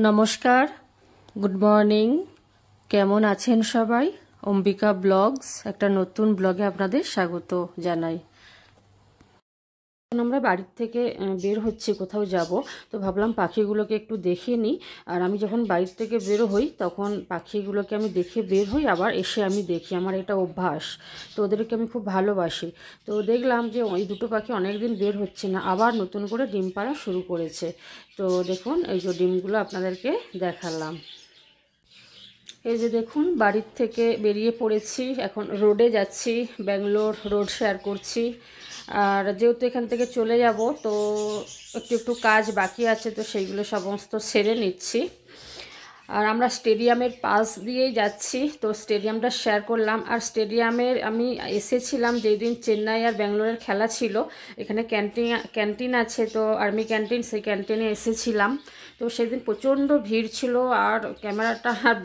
নমস্কার, good morning. কেমন আছেন সবাই? অম্বিকা ব্লগস একটা নতুন ব্লগে আপনাদের স্বাগত জানাই। আমরা বাড়ির থেকে বের হচ্ছি, কোথাও যাব, তো ভাবলাম পাখিগুলোকে একটু দেখে নিই। আর আমি যখন বাড়ির থেকে বের হই তখন পাখিগুলোকে আমি দেখে বের হই, আবার এসে আমি দেখি, আমার এটা অভ্যাস। তো ওদেরকে আমি খুব ভালোবাসি। তো দেখলাম যে ওই দুটো পাখি অনেকদিন বের হচ্ছে না, আবার নতুন করে ডিম পাড়া শুরু করেছে। তো দেখুন এই যে ডিমগুলো আপনাদেরকে দেখালাম। এই যে দেখুন বাড়ির থেকে বেরিয়ে পড়েছি, এখন রোডে যাচ্ছি, ব্যাঙ্গালোর রোড শেয়ার করছি। আর যেহেতু এখান থেকে চলে যাব, তো একটু একটু কাজ বাকি আছে, তো সেইগুলো সমস্ত সেরে নিচ্ছি। আর আমরা স্টেডিয়ামের পাশ দিয়েই যাচ্ছি, তো স্টেডিয়ামটা শেয়ার করলাম। আর স্টেডিয়ামের আমি এসেছিলাম যেই দিন চেন্নাই আর ব্যাঙ্গালোরের খেলা ছিল, এখানে ক্যান্টিন আছে, তো আর্মি ক্যান্টিন, সেই ক্যান্টিনে এসেছিলাম। তো সেদিন প্রচণ্ড ভিড় ছিল, আর ক্যামেরাটা আর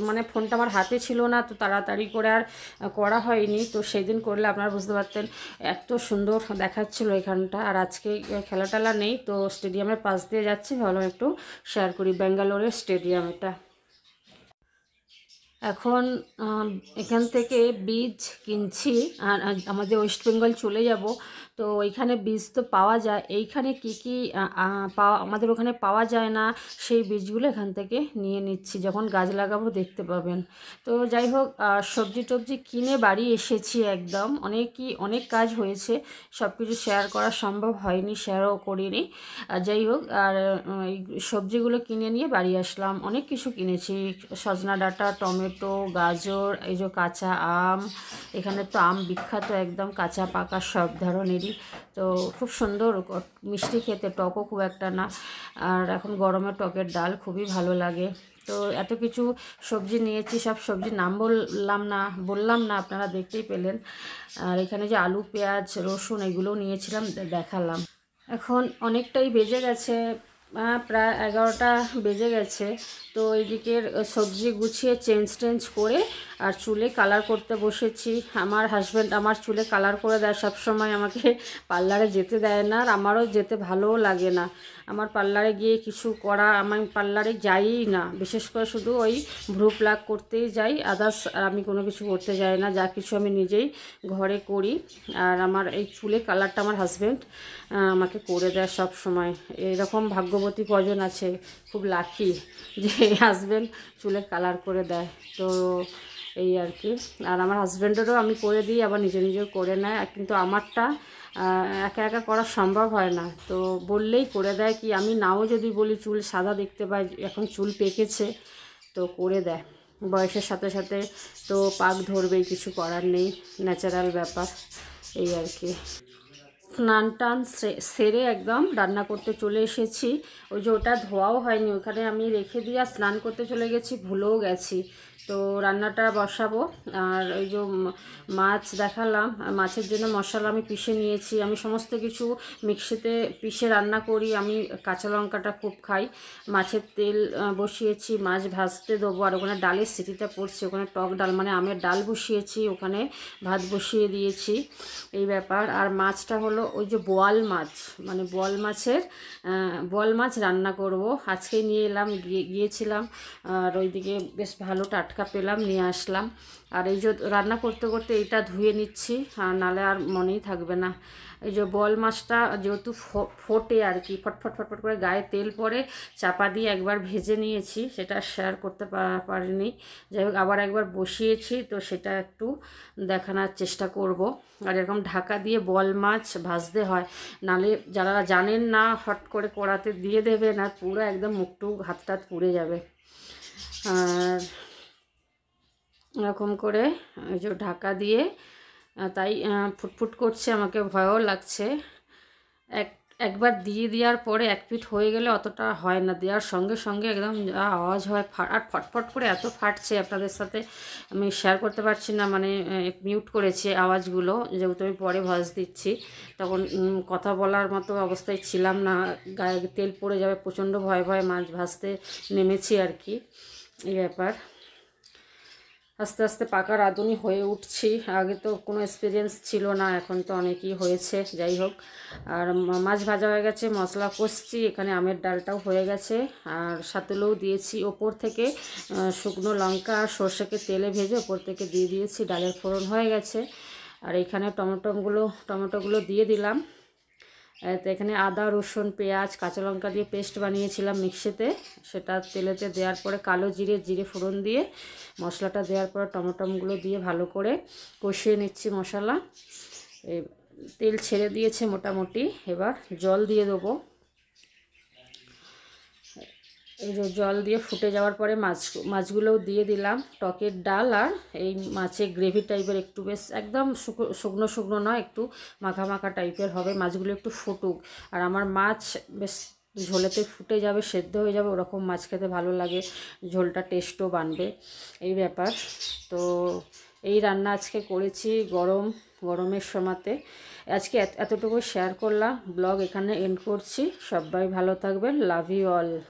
মানে ফোনটা আমার হাতে ছিল না, তো তাড়াতাড়ি করে আর করা হয়নি। তো সেই দিন করলে আপনারা বুঝতে পারতেন এত সুন্দর দেখাচ্ছিল এখানটা। আর আজকে খেলা টেলা নেই, তো স্টেডিয়ামের পাশ দিয়ে যাচ্ছি, ভাবলাম একটু শেয়ার করি ব্যাঙ্গালোরের স্টেডিয়াম এটা। এখন এখান থেকে বীজ কিনছি, আর আমাদের ওয়েস্ট বেঙ্গল চলে যাব। তো ওইখানে বীজ তো পাওয়া যায়, এইখানে কি কি পাওয়া আমাদের ওখানে পাওয়া যায় না, সেই বীজগুলো এখান থেকে নিয়ে নিচ্ছি, যখন গাছ লাগাবো দেখতে পাবেন। তো যাই হোক, সবজি টবজি কিনে বাড়ি এসেছি, একদম অনেক কাজ হয়েছে, সব কিছু শেয়ার করা সম্ভব হয়নি, শেয়ারও করিনি। যাই হোক, আর এই সবজিগুলো কিনে নিয়ে বাড়ি আসলাম। অনেক কিছু কিনেছি, সজনা ডাঁটা, টমেটো, গাজর, এই যে কাঁচা আম। এখানে তো আম বিখ্যাত, একদম কাঁচা পাকা সব ধরনেরই। তো খুব সুন্দর মিষ্টি খেতে, টকও খুব একটা না। আর এখন গরমে টকের ডাল খুবই ভালো লাগে। তো এত কিছু সবজি নিয়েছি, সব সবজির নাম বললাম না, আপনারা দেখতেই পেলেন। আর এখানে যে আলু, পেঁয়াজ, রসুন এগুলোও নিয়েছিলাম, দেখালাম। এখন অনেকটাই বেজে গেছে, প্রায় 11টা বেজে গেছে। তো এইদিকের সবজি গুছিয়ে চেঞ্জ করে আর চুলে কালার করতে বসেছি। আমার হাজব্যান্ড আমার চুলে কালার করে দেয় সব সময়, আমাকে পার্লারে যেতে দেয় না, আর আমারও যেতে ভালোও লাগে না। আমার পার্লারে গিয়ে কিছু করা, আমি পার্লারে যাইই না, বিশেষ করে শুধু ওই ভ্রু প্লাক করতেই যাই, আদার্স আমি কোনো কিছু করতে যাই না, যা কিছু আমি নিজেই ঘরে করি। আর আমার এই চুলে কালারটা আমার হাজব্যান্ড আমাকে করে দেয় সব সময়। এরকম ভাগ্যবতী কজন আছে, খুব লাকি যে হাজব্যান্ড চুলে কালার করে দেয়। তো এই আর কি। আর আমার হাজব্যান্ডেরও আমি করে দিই, আবার নিজেও করে নেয়, কিন্তু আমারটা একা একা করা সম্ভব হয় না, তো বললেই করে দেয়। কি আমি নাও যদি বলি চুল সাদা দেখতে পাই, এখন চুল পেকেছে, তো করে দেয়। বয়সের সাথে সাথে তো পাক ধরবেই, কিছু করার নেই, ন্যাচারাল ব্যাপার, এই আর কি। স্নান টান সেরে একদম রান্না করতে চলে এসেছি। ওই যে ওটা ধোয়াও হয়নি, ওখানে আমি রেখে দিয়ে আর স্নান করতে চলে গেছি, ভুলেও গেছি। তো রান্নাটা বসাবো। আর ওই যে মাছ দেখালাম, মাছের জন্য মশলা আমি পিষে নিয়েছি। আমি সমস্ত কিছু মিক্সিতে পিষে রান্না করি, আমি কাঁচা লঙ্কাটা খুব খাই। মাছের তেল বসিয়েছি, মাছ ভাজতে দেবো। আর ওখানে ডালের সিটিটা পড়ছে, ওখানে টক ডাল মানে আমের ডাল বসিয়েছি, ওখানে ভাত বসিয়ে দিয়েছি, এই ব্যাপার। আর মাছটা হলো ওই যে বোয়াল মাছ, মানে বোয়াল মাছ রান্না করব। আজকেই নিয়ে এলাম, গিয়েছিলাম, আর ওইদিকে বেশ ভালো টাটকা পেলাম, নিয়ে আসলাম। আর এই যে রান্না করতে করতে এইটা ধুয়ে নিচ্ছি, আর নালে আর মনেই থাকবে না। এই যে বোয়াল মাছটা যেহেতু ফোটে আর কি, ফটফট করে গায়ে তেল পড়ে, চাপা দিয়ে একবার ভেজে নিয়েছি, সেটা শেয়ার করতে পারিনি। যাই হোক, আবার একবার বসিয়েছি, তো সেটা একটু দেখানোর চেষ্টা করব। আর এরকম ঢাকা দিয়ে বোয়াল মাছ ভাজতে হয়, নালে যারা জানেন না হট করে কড়াতে দিয়ে দেবেন, আর পুরো একদম মুখটুক হাত টাত পুড়ে যাবে। আর এরকম করে ওই যে ঢাকা দিয়ে, তাই ফুটফুট করছে, আমাকে ভয়ও লাগছে। একবার দেওয়ার পরে এক পিঠ হয়ে গেলে অতটা হয় না, দেওয়ার সঙ্গে সঙ্গে একদম যা আওয়াজ হয়, আর ফটফট করে এত ফাটছে, আপনাদের সাথে আমি শেয়ার করতে পারছি না, মানে মিউট করেছি আওয়াজগুলো, যেহেতু আমি পরে ভয়েস দিচ্ছি, তখন কথা বলার মতো অবস্থায় ছিলাম না, গায়ে তেল পড়ে যাবে, প্রচণ্ড ভয়ে মাছ ভাজতে নেমেছি আর কি, এই ব্যাপার। আস্তে আস্তে পাকা রাঁধুনি হয়ে উঠছি। আগে তো কোনো এক্সপিরিয়েন্স ছিল না, এখন তো অনেকই হয়েছে। যাই হোক, আর মাছ ভাজা হয়ে গেছে, মশলা কষছি, এখানে আমের ডালটাও হয়ে গেছে, আর সাতুলেও দিয়েছি। ওপর থেকে শুকনো লঙ্কা আর সর্ষেকে তেলে ভেজে ওপর থেকে দিয়ে দিয়েছি, ডালের ফোড়ন হয়ে গেছে। আর এখানে টমেটোগুলো দিয়ে দিলাম। তো এখানে আদা, রসুন, পেঁয়াজ, কাঁচা লঙ্কা দিয়ে পেস্ট বানিয়েছিলাম মিক্সিতে, সেটা তেলেতে দেওয়ার পরে কালো জিরে ফোড়ন দিয়ে মশলাটা দেওয়ার পর টমেটোগুলো দিয়ে ভালো করে কষিয়ে নিচ্ছি মশলা। তেল ছেড়ে দিয়েছে মোটামুটি, এবার জল দিয়ে দেবো। এই যে জল দিয়ে ফুটে যাওয়ার পরে মাছগুলোও দিয়ে দিলাম। টকের ডাল আর এই মাছের গ্রেভি টাইপের, একটু বেশ একদম শুকনো শুকনো নয়, একটু মাখা মাখা টাইপের হবে। মাছগুলো একটু ফুটুক, আর আমার মাছ বেশ ঝোলেতে ফুটে যাবে, সেদ্ধ হয়ে যাবে, ওরকম মাছ খেতে ভালো লাগে, ঝোলটা টেস্টও বানবে, এই ব্যাপার। তো এই রান্না আজকে করেছি গরমের সময়তে। আজকে এতটুকু শেয়ার করলাম, ব্লগ এখানে এন্ড করছি। সবাই ভালো থাকবেন, লাভ ইউ অল।